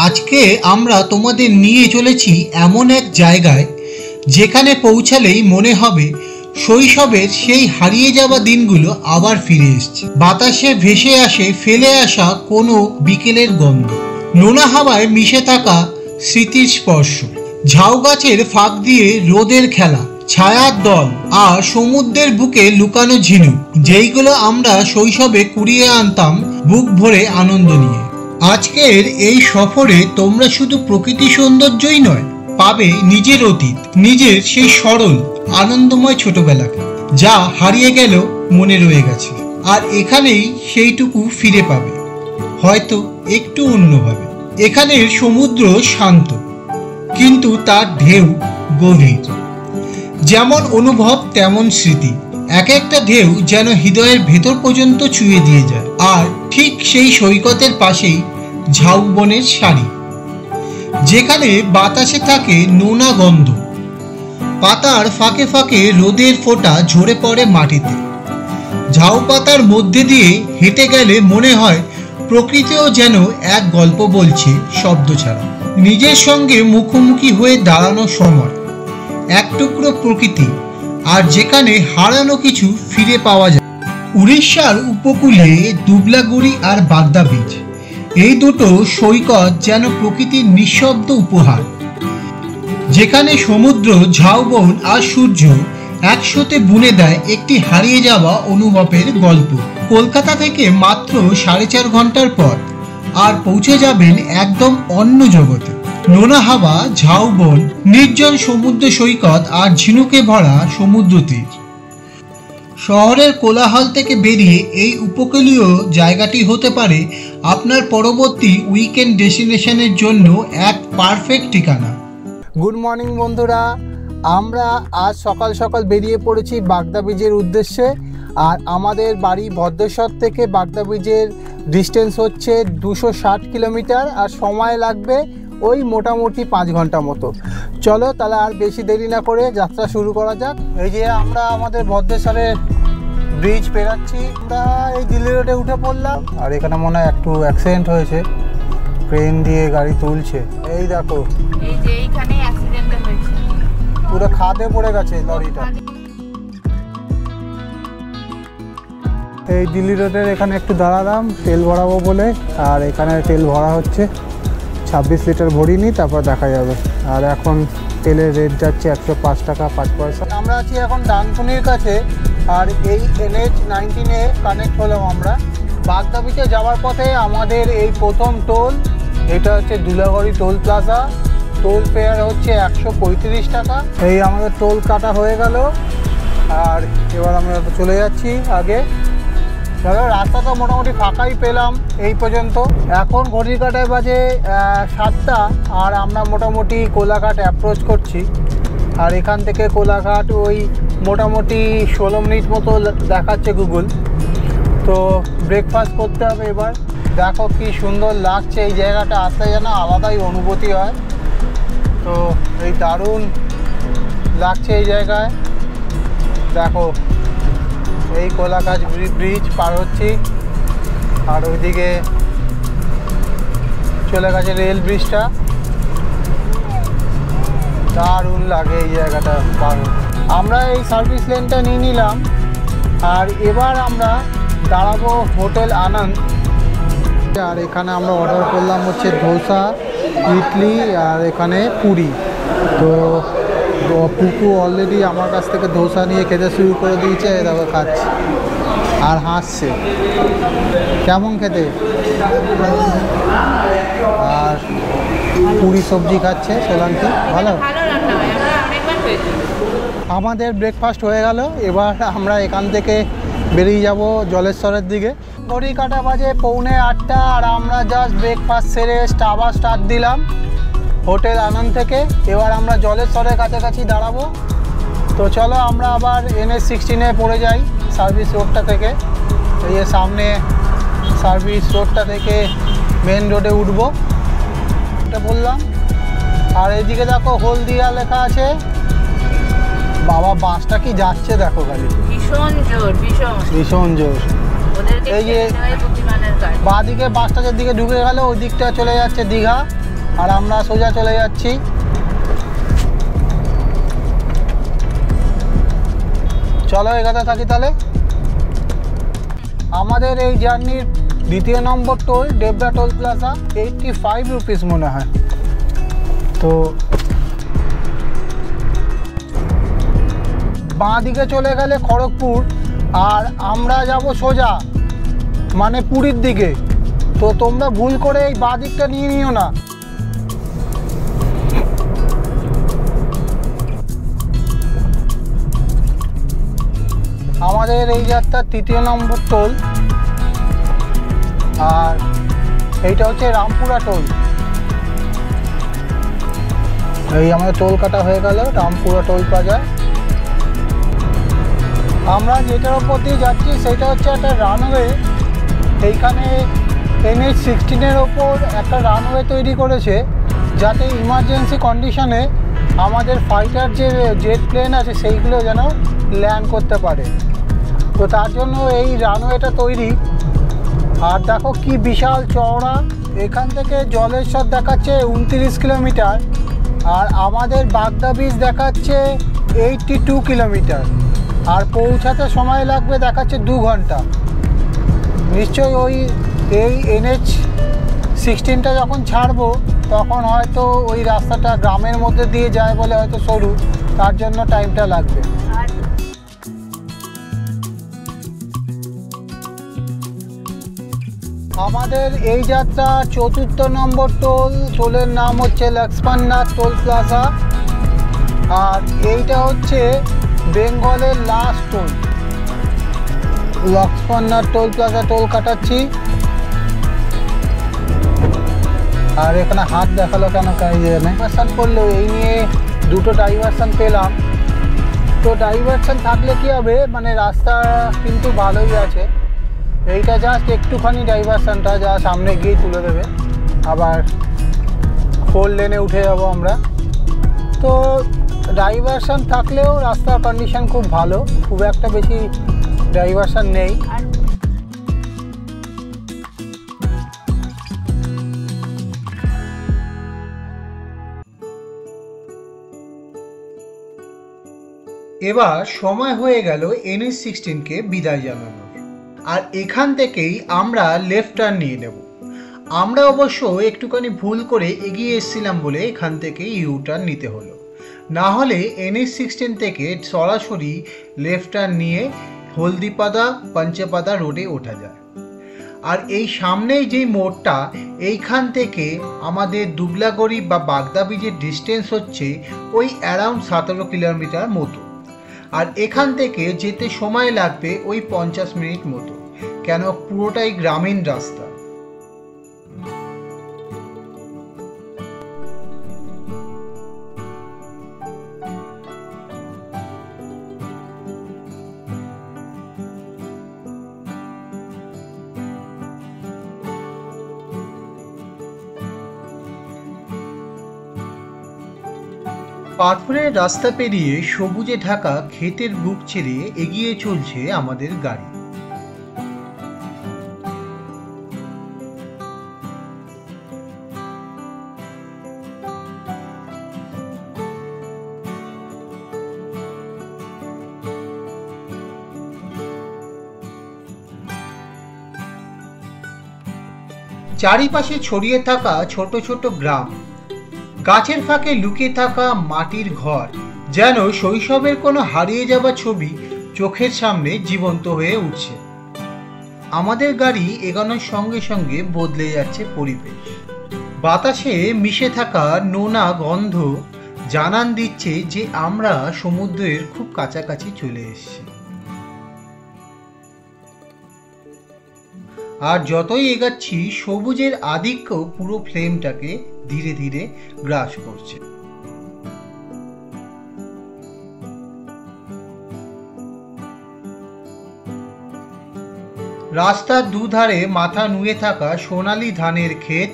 আজকে আমরা তোমাদের নিয়ে চলেছি এমন এক জায়গায় যেখানে পৌঁছালেই মনে হবে শৈশবের সেই হারিয়ে যাওয়া দিনগুলো আবার ফিরে এসেছে। বাতাসে ভেসে আসে ফেলে আসা কোনো বিকেলের গন্ধ, নোনা হাওয়ায় মিশে থাকা স্মৃতির স্পর্শ, ঝাউ গাছের ফাঁক দিয়ে রোদের খেলা, ছায়ার দল আর সমুদ্রের বুকে লুকানো ঝিনুক, যেইগুলো আমরা শৈশবে কুড়িয়ে আনতাম বুক ভরে আনন্দ নিয়ে। আজকের এই সফরে তোমরা শুধু প্রকৃতি সৌন্দর্যই নয়, পাবে নিজের অতীত, নিজের সেই সরল আনন্দময় ছোটবেলাকে, যা হারিয়ে গেল মনে রয়ে গেছে। আর এখানেই সেইটুকু ফিরে পাবে, হয়তো একটু অন্যভাবে। এখানের সমুদ্র শান্ত, কিন্তু তার ঢেউ গভীর। যেমন অনুভব তেমন স্মৃতি, এক একটা ঢেউ যেন হৃদয়ের ভেতর পর্যন্ত ছুঁয়ে দিয়ে যায়। আর ঠিক সেই সৈকতের পাশেই ঝাউবনের সারি, যেখানে বাতাসে থাকে নোনা গন্ধ, পাতার ফাঁকে ফাঁকে রোদের ফোঁটা ঝরে পড়ে মাটিতে। ঝাউ পাতার মধ্যে দিয়ে হেঁটে গেলে মনে হয় প্রকৃতিও যেন এক গল্প বলছে শব্দ ছাড়া। নিজের সঙ্গে মুখোমুখি হয়ে দাঁড়ানো সময়, এক টুকরো প্রকৃতি, আর যেখানে হারানো কিছু ফিরে পাওয়া যায়। উড়িষ্যার উপকূলে দুবলাগুড়ি আর বাগদা বীচ, এই দুটো সৈকত যেন প্রকৃতির নিঃশব্দ উপহার, যেখানে সমুদ্র, ঝাউবন আর সূর্য একসাথে বুনে দেয় একটি হারিয়ে যাওয়া অনুভবের গল্প। কলকাতা থেকে মাত্র 4.5 ঘন্টার পথ, আর পৌঁছে যাবেন একদম অন্য জগতে। নোনা হাওয়া, ঝাউবন, নির্জন সমুদ্র সৈকত আর ঝিনুকে ভরা সমুদ্র তীর। শহরের কোলাহল থেকে বেরিয়ে এই উপকূলীয় জায়গাটি হতে পারে আপনার পরবর্তী উইকেন্ড ডেস্টিনেশনের জন্য এক পারফেক্ট ঠিকানা। গুড মর্নিং বন্ধুরা, আমরা আজ সকাল সকাল বেরিয়ে পড়েছি বাগদা বীজের উদ্দেশ্যে। আর আমাদের বাড়ি ভদ্রেশ্বর থেকে বাগদা বীজের ডিস্টেন্স হচ্ছে 260 কিলোমিটার, আর সময় লাগবে ওই মোটামুটি 5 ঘন্টা মতো। চলো তাহলে আর বেশি দেরি না করে যাত্রা শুরু করা যাক। এই যে আমরা আমাদের ভদ্রেশ্বরের ব্রিজ পেরাচ্ছি, আমরা এই দিল্লি রোডে উঠে পড়লাম। আর এখানে মনে হয় একটু অ্যাক্সিডেন্ট হয়েছে, ট্রেন দিয়ে গাড়ি তুলছে। এই দেখো, এই যে এইখানে অ্যাক্সিডেন্ট হয়েছে, পুরো খাদে পড়ে গেছে লরিটা। এই দিল্লি রোডের এখানে একটু দাঁড়ালাম তেল ভরাবো বলে, আর এখানে তেল ভরা হচ্ছে। 26 লিটার ভরিনি, তারপর দেখা যাবে। আর এখন তেলের রেট যাচ্ছে 105 টাকা 5 পয়সা। আমরা আছি এখন ডানকুনির কাছে, আর এই NH-19 কানেক্ট হলাম আমরা। বাগদা বীচে যাওয়ার পথে আমাদের এই প্রথম টোল, এটা হচ্ছে দুলাগড়ি টোল প্লাজা। টোল ফেয়ার হচ্ছে 135 টাকা। এই আমাদের টোল কাটা হয়ে গেল, আর এবার আমরা চলে যাচ্ছি আগে। ধরো রাস্তা তো মোটামুটি ফাঁকাই পেলাম এই পর্যন্ত। এখন ঘড়ির কাঁটায় বাজে 7টা, আর আমরা মোটামুটি কোলাঘাট অ্যাপ্রোচ করছি। আর এখান থেকে কোলাঘাট ওই মোটামুটি 16 মিনিট মতো দেখাচ্ছে গুগল। তো ব্রেকফাস্ট করতে হবে এবার। দেখো কি সুন্দর লাগছে এই জায়গাটা, আসলে যেন আলাদাই অনুভূতি হয়। তো এই দারুণ লাগছে এই জায়গায়। দেখো এই কোলাঘাট ব্রিজ পার হচ্ছি, আর ওইদিকে চলে গেছে রেল ব্রিজটা। দারুণ লাগে এই জায়গাটা পার হতে। আমরা এই সার্ভিস লেনটা নিয়ে নিলাম, আর এবার আমরা দাঁড়াবো হোটেল আনন্দ। আর এখানে আমরা অর্ডার করলাম হচ্ছে ধোসা, ইডলি, আর এখানে পুরি। তো পুকু অলরেডি আমার কাছ থেকে ধোসা নিয়ে খেতে শুরু করে দিয়েছে, এভাবে খাচ্ছে আর হাসছে। কেমন খেতে? আর পুরি সবজি খাচ্ছে সোলাঙ্কি, ভালো। আমাদের ব্রেকফাস্ট হয়ে গেল, এবার আমরা এখান থেকে বেরিয়ে যাব জলেশ্বরের দিকে। ঘড়ি কাটা বাজে 7:45, আর আমরা জাস্ট ব্রেকফাস্ট সেরে আবার স্টার্ট দিলাম হোটেল আনন্দ থেকে। এবার আমরা জলেশ্বরের কাছাকাছি দাঁড়াবো। তো চলো আমরা আবার NH-16 পড়ে যাই সার্ভিস রোডটা থেকে। এই যে সামনে সার্ভিস রোডটা থেকে মেন রোডে উঠবো, এটা বললাম। আর এইদিকে দেখো হলদিয়া লেখা আছে। বাবা বাসটা কি যাচ্ছে দেখো, খালি ভীষণ জোর, ভীষণ জোর। এই যে বাঁদিকে বাসটা যেদিকে ঢুকে গেল ওই দিকটা চলে যাচ্ছে দীঘা, আর আমরা সোজা চলে যাচ্ছি চলো এগাতে থাকি তাহলে। আমাদের এই জার্নির দ্বিতীয় number toll Debra toll plaza, 85 rupees মনে হয়। তো বাঁ দিকে চলে গেলে খড়গপুর, আর আমরা যাব সোজা মানে পুরীর দিকে। তো তোমরা ভুল করে এই বাঁ দিকটা নিয়ে নিও না। আমাদের এই যাত্রার তৃতীয় নম্বর টোল, আর এইটা হচ্ছে রামপুরা টোল। এই আমাদের টোল কাটা হয়ে গেল রামপুরা টোল প্লাজায়। আমরা যেটার ওপর দিয়ে যাচ্ছি সেটা হচ্ছে একটা রানওয়ে। এইখানে NH-16-এর ওপর একটা রানওয়ে তৈরি করেছে, যাতে ইমার্জেন্সি কন্ডিশনে আমাদের ফাইটার যে জেট প্লেন আছে সেইগুলো যেন ল্যান্ড করতে পারে। তো তার জন্য এই রানওয়েটা তৈরি। আর দেখো কি বিশাল চওড়া। এখান থেকে জলেশ্বর দেখাচ্ছে 29 কিলোমিটার, আর আমাদের বাগদা বীজ দেখাচ্ছে 82 কিলোমিটার, আর পৌঁছাতে সময় লাগবে দেখাচ্ছে 2 ঘন্টা। নিশ্চয়ই এই NH-16টা যখন ছাড়বো তখন হয়তো ওই রাস্তাটা গ্রামের মধ্যে দিয়ে যায় বলে হয়তো সরু, তার জন্য টাইমটা লাগবে। আমাদের এই যাত্রা চতুর্থ নম্বর টোলের নাম হচ্ছে লক্ষ্মণনাথ টোল প্লাজা, আর এইটা হচ্ছে বেঙ্গলের last toll. Lakshmannath toll plaza toll কাটাচ্ছি। আর এখানে হাত দেখালো কেন ডাইভারসান করলো, এই নিয়ে দুটো ডাইভারসান পেলাম। তো ডাইভারসান থাকলে কি হবে, মানে রাস্তা কিন্তু ভালোই আছে। এইটা জাস্ট একটুখানি ডাইভারসানটা যা সামনে গিয়ে তুলে দেবে, আবার 4 লেনে উঠে যাব আমরা। তো ডাইভারসান থাকলেও রাস্তার কন্ডিশন খুব ভালো, খুব একটা বেশি ডাইভারসান নেই। এবার সময় হয়ে গেল NH-16কে বিদায় জানানোর, আর এখান থেকেই আমরা লেফট টার্ন নিয়ে নেব। আমরা অবশ্য একটুখানি ভুল করে এগিয়ে এসেছিলাম বলে এখান থেকে ইউ টার্ন নিতে হলো, না হলে NH-16 থেকে সরাসরি লেফট টার্ন নিয়ে হলদিপাদা পঞ্চপাদা রোডে ওঠা যায়। আর এই সামনেই যেই মোড়টা, এইখান থেকে আমাদের দুবলাগড়ি বা বাগদা ব্রিজের ডিস্টেন্স হচ্ছে ওই অ্যারাউন্ড 17 কিলোমিটার মতো। আর এখান থেকে যেতে সময় লাগবে ওই 50 মিনিট মতো, কেন পুরোটাই গ্রামীণ রাস্তা। পাথরের রাস্তা পেরিয়ে সবুজে ঢাকা ক্ষেতের বুক ছেড়ে এগিয়ে চলছে আমাদের গাড়ি। চারিপাশে ছড়িয়ে থাকা ছোট ছোট গ্রাম, গাছের ফাঁকে লুকিয়ে থাকা মাটির ঘর, যেন শৈশবের কোনো হারিয়ে যাওয়া ছবি চোখের সামনে জীবন্ত হয়ে উঠছে। আমাদের গাড়ি এগোনোর সঙ্গে সঙ্গে বদলে যাচ্ছে পরিবেশ। বাতাসে মিশে থাকা নোনা গন্ধ জানান দিচ্ছে যে আমরা সমুদ্রের খুব কাছাকাছি চলে এসেছি। আর যতই এগাচ্ছি সবুজের আধিক্য পুরো ফ্লেমটাকে ধীরে ধীরে গ্রাস করছে। রাস্তার দুধারে মাথা নুয়ে থাকা সোনালী ধানের ক্ষেত,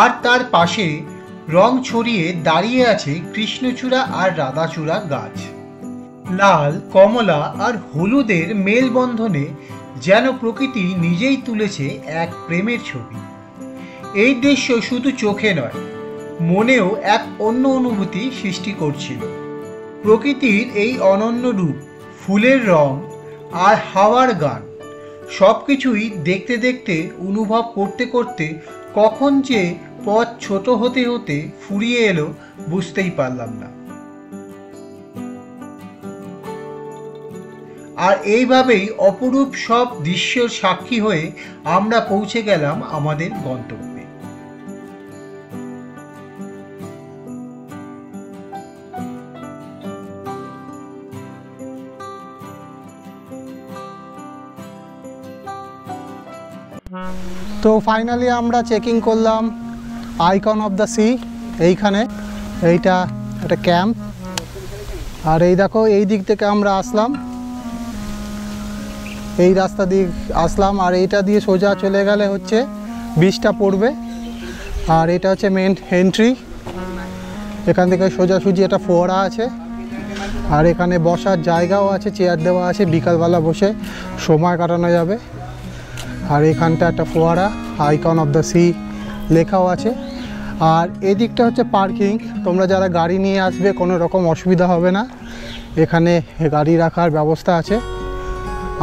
আর তার পাশে রং ছড়িয়ে দাঁড়িয়ে আছে কৃষ্ণচূড়া আর রাধাচূড়া গাছ। লাল, কমলা আর হলুদের মেলবন্ধনে যেন প্রকৃতি নিজেই তুলেছে এক প্রেমের ছবি। এই দৃশ্য শুধু চোখে নয়, মনেও এক অন্য অনুভূতি সৃষ্টি করছিল। প্রকৃতির এই অনন্য রূপ, ফুলের রং আর হাওয়ার গান, সব কিছুই দেখতে দেখতে, অনুভব করতে করতে কখন যে পথ ছোট হতে হতে ফুরিয়ে এলো বুঝতেই পারলাম না। আর এইভাবেই অপরূপ সব দৃশ্যের সাক্ষী হয়ে আমরা পৌঁছে গেলাম আমাদের গন্তব্যে। তো ফাইনালি আমরা চেকিং করলাম আইকন অফ দ্য সি। এইখানে এইটা একটা ক্যাম্প, আর এই দেখো এই দিক থেকে আমরা আসলাম, এই রাস্তা দিয়ে আসলাম, আর এইটা দিয়ে সোজা চলে গেলে হচ্ছে বিচটা পড়বে। আর এটা হচ্ছে মেন এন্ট্রি। এখান থেকে সোজাসুজি একটা ফোয়ারা আছে, আর এখানে বসার জায়গাও আছে, চেয়ার দেওয়া আছে, বিকালবেলা বসে সময় কাটানো যাবে। আর এখানটা একটা ফোয়ারা, আইকন অফ দ্য সি লেখাও আছে। আর এদিকটা হচ্ছে পার্কিং। তোমরা যারা গাড়ি নিয়ে আসবে কোনো রকম অসুবিধা হবে না, এখানে গাড়ি রাখার ব্যবস্থা আছে।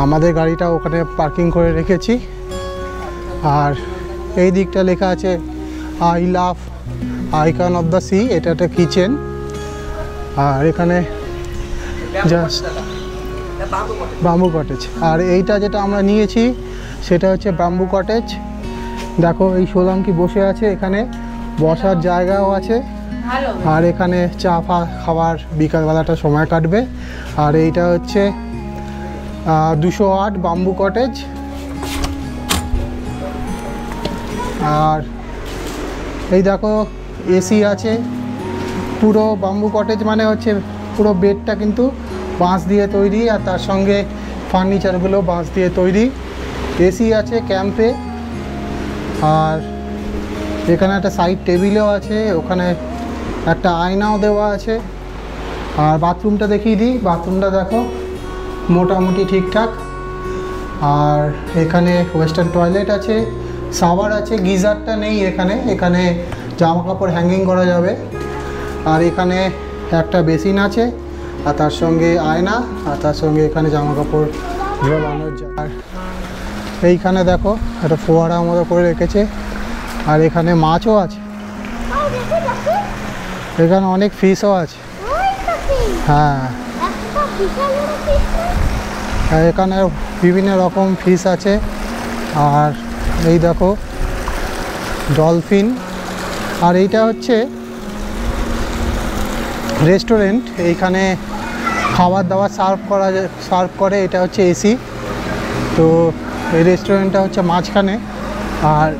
আমাদের গাড়িটা ওখানে পার্কিং করে রেখেছি। আর এই দিকটা লেখা আছে I love Icon of the C, এটা একটা কিচেন। আর এখানে জাস্ট বাম্বু কটেজ। আর এইটা যেটা আমরা নিয়েছি সেটা হচ্ছে বাম্বু কটেজ। দেখো এই সোলাঙ্কি বসে আছে, এখানে বসার জায়গাও আছে, আর এখানে চা ফা খাবার বিকালবেলাটা সময় কাটবে। আর এইটা হচ্ছে 208 বাম্বু কটেজ। আর এই দেখো এসি আছে। পুরো বাম্বু কটেজ মানে হচ্ছে পুরো বেডটা কিন্তু বাঁশ দিয়ে তৈরি, আর তার সঙ্গে ফার্নিচারগুলো বাঁশ দিয়ে তৈরি। এসি আছে ক্যাম্পে। আর এখানে একটা সাইড টেবিলও আছে, ওখানে একটা আয়নাও দেওয়া আছে। আর বাথরুমটা দেখিয়ে দিই, বাথরুমটা দেখো মোটামুটি ঠিকঠাক। আর এখানে ওয়েস্টার্ন টয়লেট আছে, শাওয়ার আছে, গিজারটা নেই এখানে। এখানে জামা কাপড় হ্যাঙ্গিং করা যাবে। আর এখানে একটা বেসিন আছে, আর তার সঙ্গে আয়না, আর তার সঙ্গে এখানে জামা কাপড় ঝোলানোর জায়গা। এইখানে দেখো একটা ফোয়ারা মতো করে রেখেছে। আর এখানে মাছও আছে, এখানে অনেক ফিশও আছে। হ্যাঁ, এখানে বিভিন্ন রকম ফিশ আছে। আর এই দেখো ডলফিন। আর এইটা হচ্ছে রেস্টুরেন্ট, এইখানে খাবার দাবার সার্ভ করে। এটা হচ্ছে এসি। তো এই রেস্টুরেন্টটা হচ্ছে মাঝখানে। আর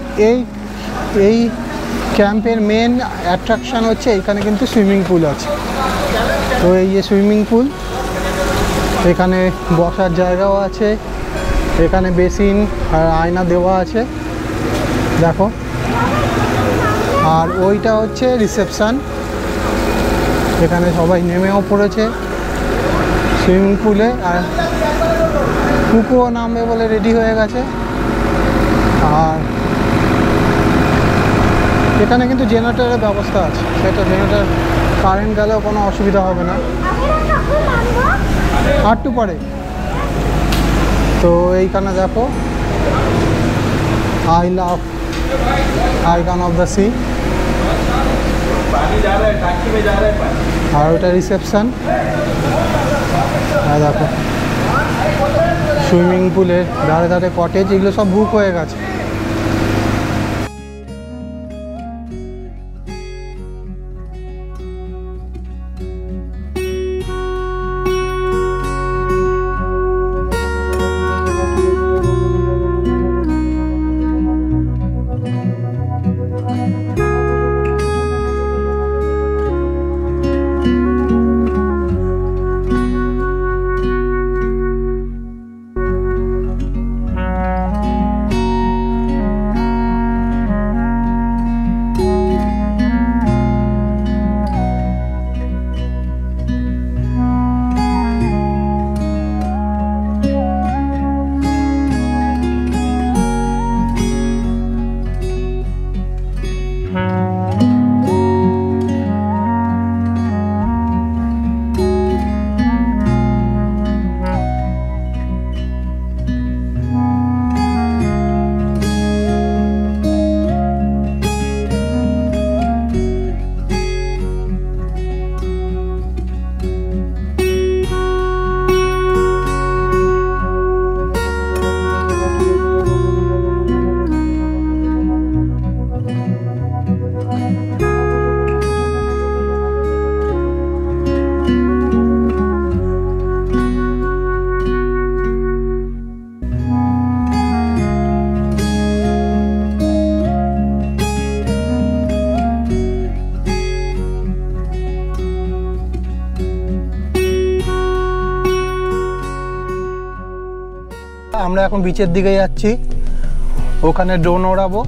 এই ক্যাম্পের মেন অ্যাট্রাকশান হচ্ছে এইখানে কিন্তু সুইমিং পুল আছে। তো এই যে সুইমিং পুল, এখানে বসার জায়গাও আছে, এখানে বেসিন আর আয়না দেওয়া আছে দেখো। আর ওইটা হচ্ছে রিসেপশান, এখানে সবাই নেমেও পড়েছে সুইমিং পুলে। আর কুকুরও নামবে বলে রেডি হয়ে গেছে। আর এখানে কিন্তু জেনারেটরের ব্যবস্থা আছে, সেটা জেনারেটর কারেন্ট গেলেও কোনো অসুবিধা হবে না। একটু পরে তো এইখানে দেখো I love Icon of the sea. আর ওটা রিসেপশন। আর দেখো সুইমিং পুলের ধারে ধারে কটেজ, এগুলো সব বুক হয়ে গেছে। আমরা এখন বিচের দিকে যাচ্ছি, ওখানে ড্রোন ওড়াবো।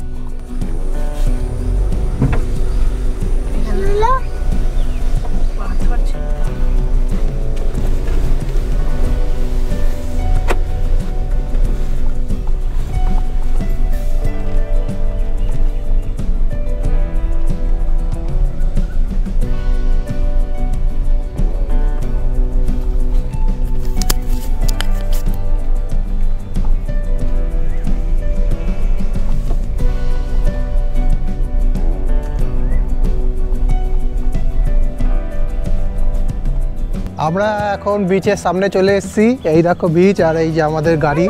আমরা এখন বিচের সামনে চলে এসেছি। এই দেখো বিচ, আর এই যে আমাদের গাড়ি।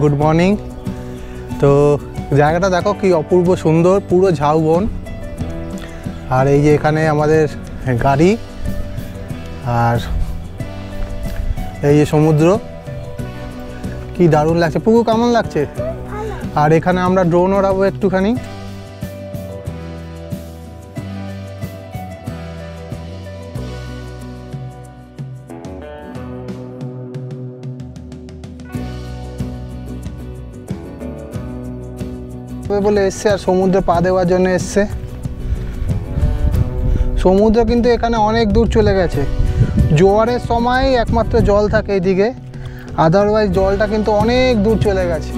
Good morning. তো জায়গাটা দেখো কি অপূর্ব সুন্দর, পুরো ঝাউবন। আর এই যে এখানে আমাদের গাড়ি, আর এই যে সমুদ্র, কি দারুণ লাগছে। পুকুর কেমন লাগছে? আর এখানে আমরা ড্রোন ওড়াবো একটুখানি। বলে এসছে, আর সমুদ্রে পা দেওয়ার জন্য এসছে। সমুদ্র কিন্তু এখানে অনেক দূর চলে গেছে। জোয়ারের সময় একমাত্র জল থাকে এইদিকে, আদারওয়াইজ জলটা কিন্তু অনেক দূর চলে গেছে।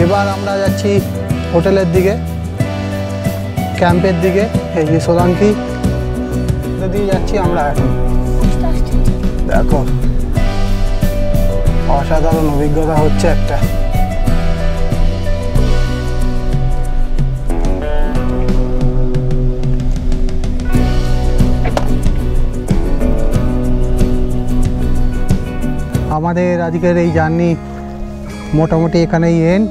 এবার আমরা যাচ্ছি হোটেলের দিকে, ক্যাম্পের দিকে। এই যে সোলাঙ্কি দিয়ে যাচ্ছি আমরা এখন। দেখো অসাধারণ অভিজ্ঞতা হচ্ছে একটা। আমাদের আজকের এই জার্নি মোটামুটি এখানেই এন্ড।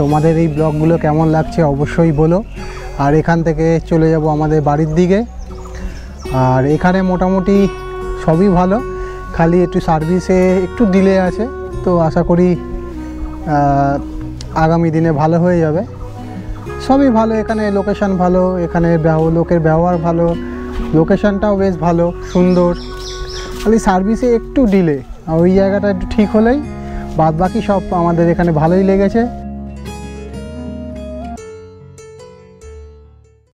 তোমাদের এই ব্লগগুলো কেমন লাগছে অবশ্যই বলো। আর এখান থেকে চলে যাব আমাদের বাড়ির দিকে। আর এখানে মোটামুটি সবই ভালো, খালি একটু সার্ভিসে একটু ডিলে আছে। তো আশা করি আগামী দিনে ভালো হয়ে যাবে। সবই ভালো, এখানে লোকেশান ভালো, এখানে লোকের ব্যবহার ভালো, লোকেশানটাও বেশ ভালো সুন্দর, খালি সার্ভিসে একটু ডিলে। আর ওই জায়গাটা একটু ঠিক হলেই বাদ বাকি সব আমাদের এখানে ভালোই লেগেছে।